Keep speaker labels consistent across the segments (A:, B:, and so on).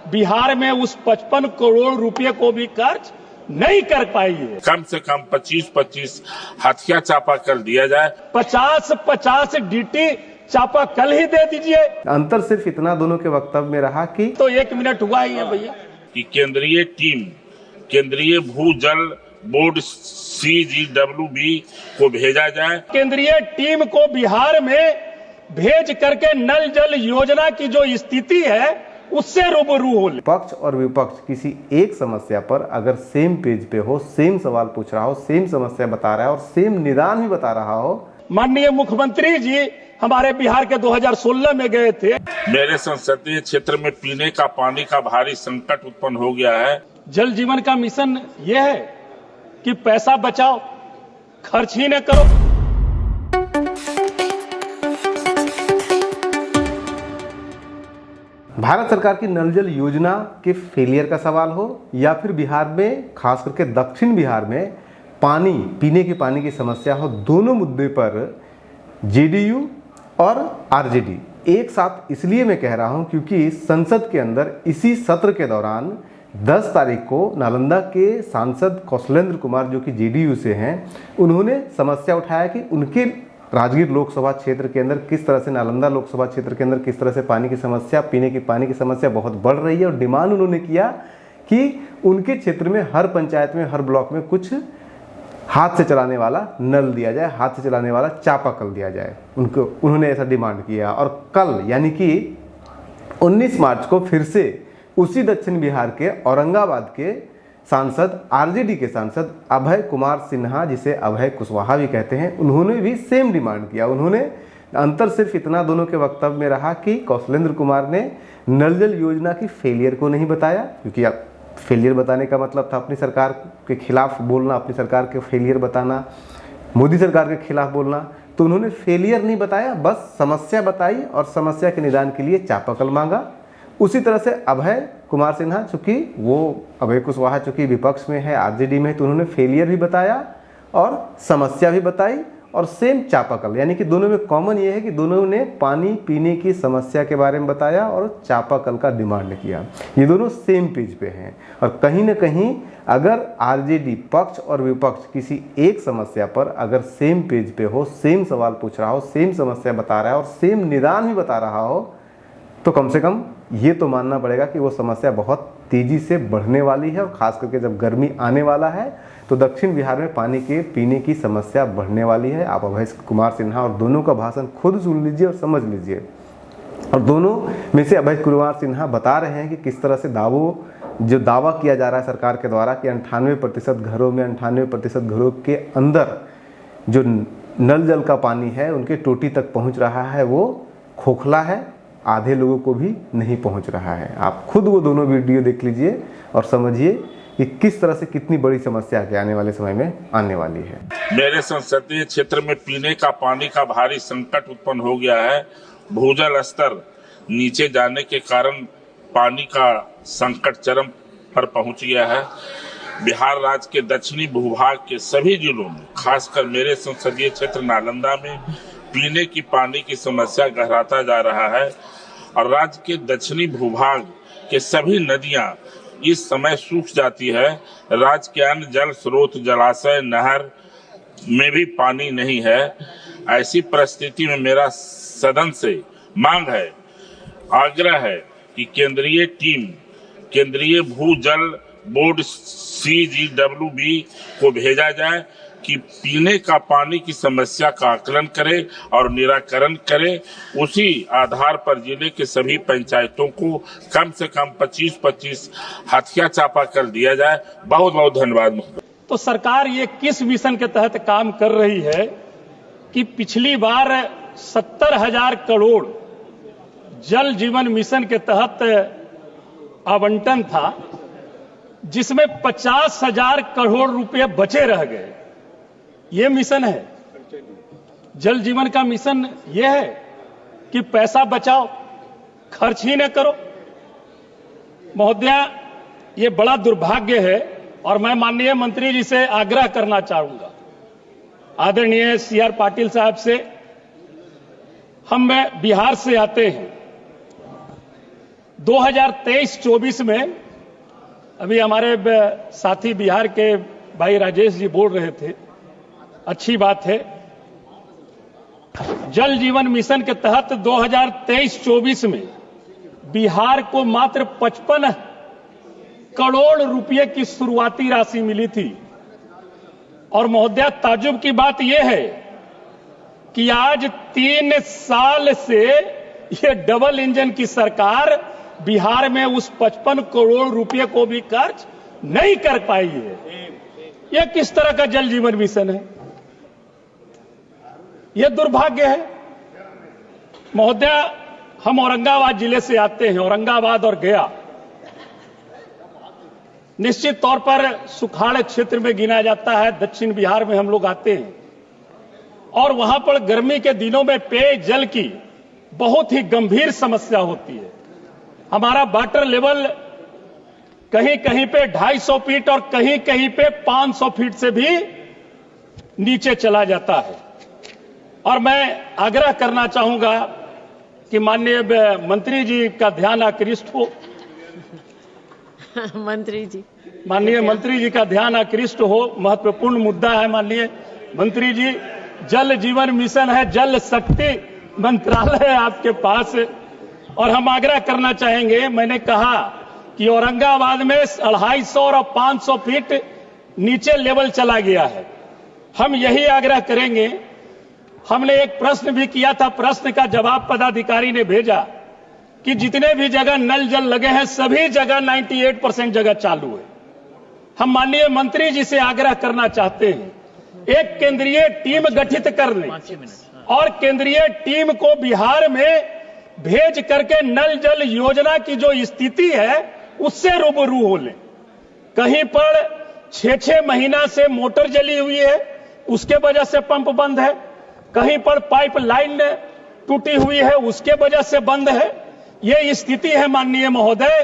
A: बिहार में उस 55 करोड़ रुपए को भी खर्च नहीं कर पाई है।
B: कम से कम 25-25 हथिया चापा कर दिया जाए।
A: 50-50 डीटी चापा कल ही दे दीजिए।
C: अंतर सिर्फ इतना दोनों के वक्तव्य में रहा कि
A: तो 1 मिनट हुआ ही है भैया
B: कि केंद्रीय टीम केंद्रीय भूजल बोर्ड CGWB को भेजा जाए।
A: केंद्रीय टीम को बिहार में भेज करके नल जल योजना की जो स्थिति है उससे रूबरू हो।
C: पक्ष और विपक्ष किसी एक समस्या पर अगर सेम पेज पे हो, सेम सवाल पूछ रहा हो, सेम समस्या बता रहा है और सेम निदान भी बता रहा हो।
A: माननीय मुख्यमंत्री जी हमारे बिहार के 2016 में गए थे।
B: मेरे संसदीय क्षेत्र में पीने का पानी का भारी संकट उत्पन्न हो गया है।
A: जल जीवन का मिशन ये है कि पैसा बचाओ, खर्च ही न करो।
C: भारत सरकार की नल जल योजना के फेलियर का सवाल हो या फिर बिहार में, खास करके दक्षिण बिहार में पानी, पीने के पानी की समस्या हो, दोनों मुद्दे पर JDU और RJD एक साथ इसलिए मैं कह रहा हूं क्योंकि संसद के अंदर इसी सत्र के दौरान 10 तारीख को नालंदा के सांसद कौशलेंद्र कुमार जो कि JDU से हैं, उन्होंने समस्या उठाया कि उनके राजगीर लोकसभा क्षेत्र के अंदर किस तरह से, नालंदा लोकसभा क्षेत्र के अंदर किस तरह से पानी की समस्या, पीने की पानी की समस्या बहुत बढ़ रही है। और डिमांड उन्होंने किया कि उनके क्षेत्र में हर पंचायत में, हर ब्लॉक में कुछ हाथ से चलाने वाला नल दिया जाए, हाथ से चलाने वाला चापाकल दिया जाए। उन्होंने ऐसा डिमांड किया। और कल यानी कि 19 मार्च को फिर से उसी दक्षिण बिहार के औरंगाबाद के सांसद, RJD के सांसद अभय कुमार सिन्हा, जिसे अभय कुशवाहा भी कहते हैं, उन्होंने भी सेम डिमांड किया। उन्होंने अंतर सिर्फ इतना दोनों के वक्तव्य में रहा कि कौशलेंद्र कुमार ने नल जल योजना की फेलियर को नहीं बताया, क्योंकि अब फेलियर बताने का मतलब था अपनी सरकार के खिलाफ बोलना, अपनी सरकार के फेलियर बताना, मोदी सरकार के खिलाफ बोलना। तो उन्होंने फेलियर नहीं बताया, बस समस्या बताई और समस्या के निदान के लिए चापाकल मांगा। उसी तरह से अभय कुमार सिन्हा, चूंकि वो अभय कुशवाहा चूंकि विपक्ष में है, RJD में, तो उन्होंने फेलियर भी बताया और समस्या भी बताई और सेम चापाकल, यानी कि दोनों में कॉमन ये है कि दोनों ने पानी पीने की समस्या के बारे में बताया और चापाकल का डिमांड किया। ये दोनों सेम पेज पे हैं। और कहीं ना कहीं अगर RJD पक्ष और विपक्ष किसी एक समस्या पर अगर सेम पेज पे हो, सेम सवाल पूछ रहा हो, सेम समस्या बता रहा है और सेम निदान भी बता रहा हो, तो कम से कम ये तो मानना पड़ेगा कि वो समस्या बहुत तेजी से बढ़ने वाली है। और खास करके जब गर्मी आने वाला है तो दक्षिण बिहार में पानी के पीने की समस्या बढ़ने वाली है। आप अभय कुमार सिन्हा और दोनों का भाषण खुद सुन लीजिए और समझ लीजिए। और दोनों में से अभय कुमार सिन्हा बता रहे हैं कि किस तरह से दावा किया जा रहा है सरकार के द्वारा कि 98% घरों में, 98% घरों के अंदर जो नल जल का पानी है उनके टोटी तक पहुँच रहा है, वो खोखला है, आधे लोगों को भी नहीं पहुंच रहा है। आप खुद वो दोनों वीडियो देख लीजिए और समझिए कि किस तरह से कितनी बड़ी समस्या के आने वाले समय में आने वाली है।
B: मेरे संसदीय क्षेत्र में पीने का पानी का भारी संकट उत्पन्न हो गया है। भूजल स्तर नीचे जाने के कारण पानी का संकट चरम पर पहुंच गया है। बिहार राज्य के दक्षिणी भूभाग के सभी जिलों में, खासकर मेरे संसदीय क्षेत्र नालंदा में पीने की पानी की समस्या गहराता जा रहा है और राज्य के दक्षिणी भूभाग के सभी नदियां इस समय सूख जाती है। राज्य के अन्य जल स्रोत, जलाशय, नहर में भी पानी नहीं है। ऐसी परिस्थिति में मेरा सदन से मांग है, आग्रह है कि केंद्रीय टीम केंद्रीय भूजल बोर्ड CGWB को भेजा जाए कि पीने का पानी की समस्या का आकलन करे और निराकरण करे। उसी आधार पर जिले के सभी पंचायतों को कम से कम 25-25 हथिया चापा कर दिया जाए। बहुत बहुत धन्यवाद।
A: तो सरकार ये किस मिशन के तहत काम कर रही है कि पिछली बार 70,000 करोड़ जल जीवन मिशन के तहत आवंटन था, जिसमें 50,000 करोड़ रुपए बचे रह गए। ये मिशन है जल जीवन का मिशन। ये है कि पैसा बचाओ, खर्च ही न करो। महोदया, ये बड़ा दुर्भाग्य है और मैं माननीय मंत्री जी से आग्रह करना चाहूंगा, आदरणीय CR पाटिल साहब से। हम बिहार से आते हैं, 2023-24 में अभी हमारे साथी बिहार के भाई राजेश जी बोल रहे थे, अच्छी बात है। जल जीवन मिशन के तहत 2023-24 में बिहार को मात्र 55 करोड़ रुपए की शुरुआती राशि मिली थी। और महोदया, ताज्जुब की बात यह है कि आज 3 साल से यह डबल इंजन की सरकार बिहार में उस 55 करोड़ रुपए को भी खर्च नहीं कर पाई है। यह किस तरह का जल जीवन मिशन है? यह दुर्भाग्य है। महोदया, हम औरंगाबाद जिले से आते हैं। औरंगाबाद और गया निश्चित तौर पर सुखाड़ क्षेत्र में गिना जाता है। दक्षिण बिहार में हम लोग आते हैं और वहां पर गर्मी के दिनों में पेयजल की बहुत ही गंभीर समस्या होती है। हमारा वाटर लेवल कहीं कहीं पे 250 फीट और कहीं कहीं पे 500 फीट से भी नीचे चला जाता है। और मैं आग्रह करना चाहूंगा कि माननीय मंत्री जी का ध्यान आकृष्ट हो। माननीय मंत्री जी का ध्यान आकृष्ट हो। महत्वपूर्ण मुद्दा है माननीय मंत्री जी। जल जीवन मिशन है, जल शक्ति मंत्रालय है आपके पास। और हम आग्रह करना चाहेंगे, मैंने कहा कि औरंगाबाद में 250 और 500 फीट नीचे लेवल चला गया है। हम यही आग्रह करेंगे। हमने एक प्रश्न भी किया था, प्रश्न का जवाब पदाधिकारी ने भेजा कि जितने भी जगह नल जल लगे हैं सभी जगह 98% जगह चालू है। हम माननीय मंत्री जी से आग्रह करना चाहते हैं, एक केंद्रीय टीम गठित कर लें और केंद्रीय टीम को बिहार में भेज करके नल जल योजना की जो स्थिति है उससे रूबरू हो लें। कहीं पर 6-6 महीना से मोटर जली हुई है, उसके वजह से पंप बंद है। कहीं पर पाइपलाइन टूटी हुई है, उसके वजह से बंद है। यह स्थिति है माननीय महोदय।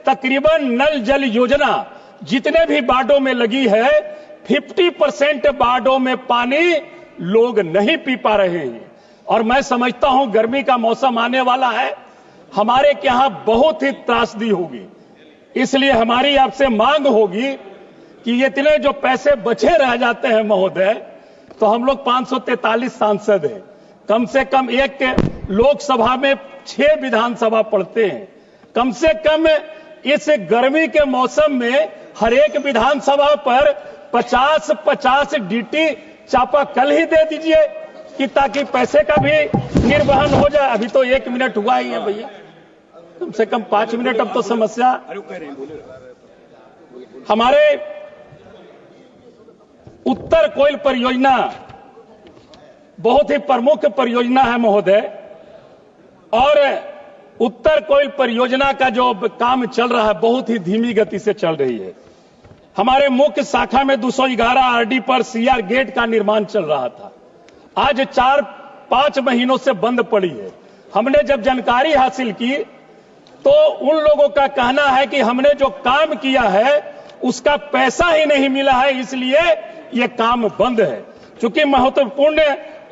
A: तकरीबन नल जल योजना जितने भी वार्डों में लगी है 50% वार्डों में पानी लोग नहीं पी पा रहे हैं। और मैं समझता हूं गर्मी का मौसम आने वाला है, हमारे यहां बहुत ही त्रासदी होगी। इसलिए हमारी आपसे मांग होगी कि इतने जो पैसे बचे रह जाते हैं महोदय, तो हम लोग 543 सांसद हैं, कम से कम एक लोकसभा में 6 विधानसभा पढ़ते हैं। कम से कम इस गर्मी के मौसम में हर एक विधानसभा पर 50-50 डीटी चापाकल ही दे दीजिए कि ताकि पैसे का भी निर्वहन हो जाए। अभी तो 1 मिनट हुआ ही है भैया, कम से कम 5 मिनट। अब तो समस्या हमारे उत्तर कोयल परियोजना बहुत ही प्रमुख परियोजना है महोदय। और उत्तर कोयल परियोजना का जो काम चल रहा है बहुत ही धीमी गति से चल रही है। हमारे मुख्य शाखा में 211 आरडी पर सीआर गेट का निर्माण चल रहा था, आज 4-5 महीनों से बंद पड़ी है। हमने जब जानकारी हासिल की तो उन लोगों का कहना है कि हमने जो काम किया है उसका पैसा ही नहीं मिला है, इसलिए यह काम बंद है। चूंकि महत्वपूर्ण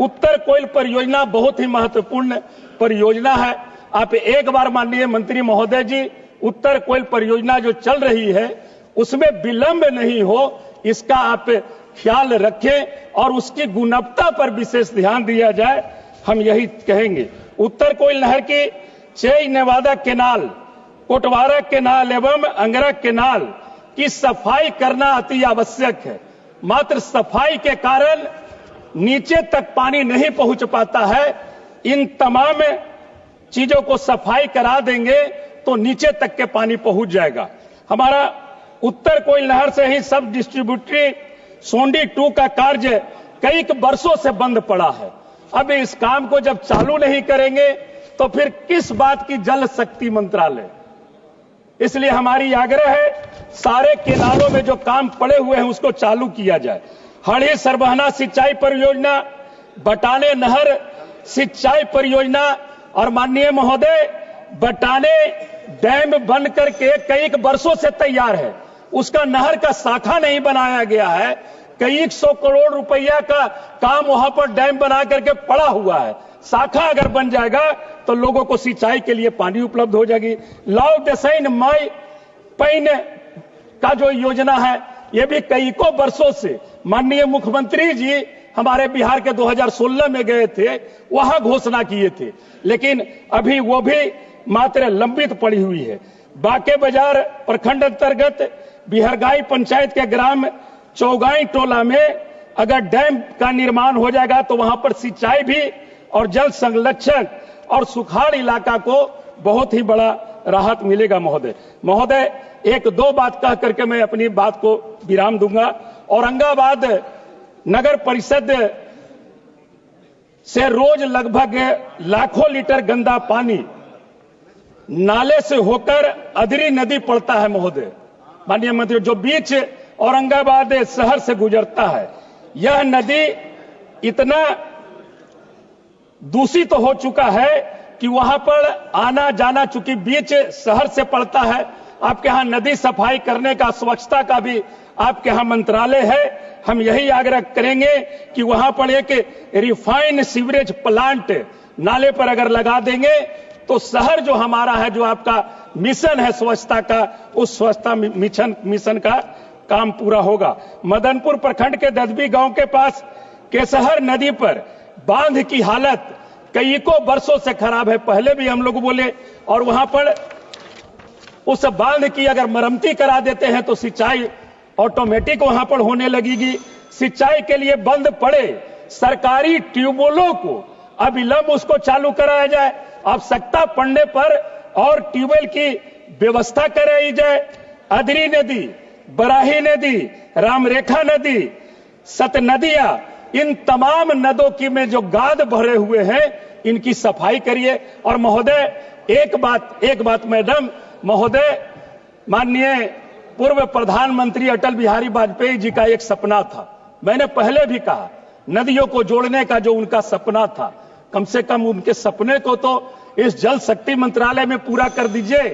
A: उत्तर कोयल परियोजना बहुत ही महत्वपूर्ण परियोजना है। आप एक बार माननीय मंत्री महोदय जी, उत्तर कोयल परियोजना जो चल रही है उसमें विलंब नहीं हो, इसका आप ख्याल रखें और उसकी गुणवत्ता पर विशेष ध्यान दिया जाए, हम यही कहेंगे। उत्तर कोयल नहर की चेई नेवादा केनाल, कोटवारा केनाल एवं अंगरा केनाल की सफाई करना अति आवश्यक है। मात्र सफाई के कारण नीचे तक पानी नहीं पहुंच पाता है। इन तमाम चीजों को सफाई करा देंगे तो नीचे तक के पानी पहुंच जाएगा। हमारा उत्तर कोयल नहर से ही सब डिस्ट्रीब्यूटरी सोंडी 2 का कार्य कई वर्षों से बंद पड़ा है। अब इस काम को जब चालू नहीं करेंगे तो फिर किस बात की जल शक्ति मंत्रालय। इसलिए हमारी आग्रह है सारे केनालों में जो काम पड़े हुए हैं उसको चालू किया जाए। हड़ी सरबहना सिंचाई परियोजना, बटाने नहर सिंचाई परियोजना और माननीय महोदय बटाने डैम बन करके कई वर्षों से तैयार है, उसका नहर का शाखा नहीं बनाया गया है। कई 100 करोड़ रुपया का काम वहां पर डैम बना करके पड़ा हुआ है। शाखा अगर बन जाएगा तो लोगों को सिंचाई के लिए पानी उपलब्ध हो जाएगी। लाव डेसाइन माई पैन का जो योजना है, ये भी कई को वर्षों से माननीय मुख्यमंत्री जी हमारे बिहार के 2016 में गए थे, वहां घोषणा किए थे, लेकिन अभी वो भी मात्र लंबित पड़ी हुई है। बाके बाजार प्रखंड अंतर्गत बिहरगाई पंचायत के ग्राम चौगाई टोला में अगर डैम का निर्माण हो जाएगा तो वहां पर सिंचाई भी और जल संरक्षण और सुखाड़ इलाका को बहुत ही बड़ा राहत मिलेगा। महोदय एक दो बात कह करके मैं अपनी बात को विराम दूंगा। औरंगाबाद नगर परिषद से रोज लगभग लाखों लीटर गंदा पानी नाले से होकर अधरी नदी पड़ता है। महोदय माननीय मंत्री, जो बीच औरंगाबाद शहर से गुजरता है, यह नदी इतना दूषित हो चुका है कि वहां पर आना जाना, चूंकि बीच शहर से पड़ता है, आपके यहां नदी सफाई करने का, स्वच्छता का भी आपके यहां मंत्रालय है। हम यही आग्रह करेंगे कि वहां पर एक रिफाइंड सीवरेज प्लांट नाले पर अगर लगा देंगे तो शहर जो हमारा है, जो आपका मिशन है स्वच्छता का, उस स्वच्छता मिशन का काम पूरा होगा। मदनपुर प्रखंड के ददबी गांव के पास केसहर नदी पर बांध की हालत कई को वर्षों से खराब है, पहले भी हम लोग बोले, और वहां पर उस बांध की अगर मरम्मती करा देते हैं तो सिंचाई ऑटोमेटिक वहां पर होने लगेगी। सिंचाई के लिए बंद पड़े सरकारी ट्यूबवेलों को अविलंब उसको चालू कराया जाए, आवश्यकता पड़ने पर और ट्यूबवेल की व्यवस्था कराई जाए। अदरी नदी, बराही नदी, रामरेखा नदी, सत नदियां, इन तमाम नदों की में जो गाद भरे हुए हैं, इनकी सफाई करिए। और महोदय एक बात मैडम महोदय, माननीय पूर्व प्रधानमंत्री अटल बिहारी वाजपेयी जी का एक सपना था, मैंने पहले भी कहा, नदियों को जोड़ने का जो उनका सपना था, कम से कम उनके सपने को तो इस जल शक्ति मंत्रालय में पूरा कर दीजिए,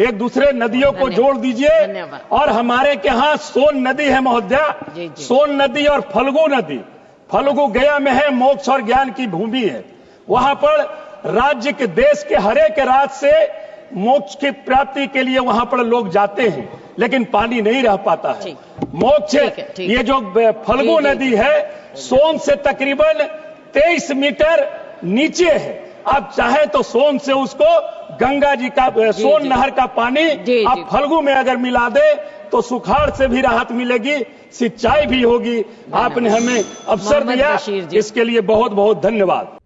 A: एक दूसरे नदियों को जोड़ दीजिए। और हमारे के यहाँ सोन नदी है महोदय, सोन नदी और फल्गु नदी, फल्गु गया में है, मोक्ष और ज्ञान की भूमि है। वहां पर राज्य के, देश के हरेक राज्य से मोक्ष की प्राप्ति के लिए वहां पर लोग जाते हैं, लेकिन पानी नहीं रह पाता है। मोक्ष ये जो फल्गु नदी है, सोन से तकरीबन 23 मीटर नीचे है। आप चाहे तो सोन से उसको गंगा जी का, सोन नहर का पानी आप फल्गु में अगर मिला दे तो सुखाड़ से भी राहत मिलेगी, सिंचाई भी होगी। आपने हमें अवसर दिया, इसके लिए बहुत बहुत धन्यवाद।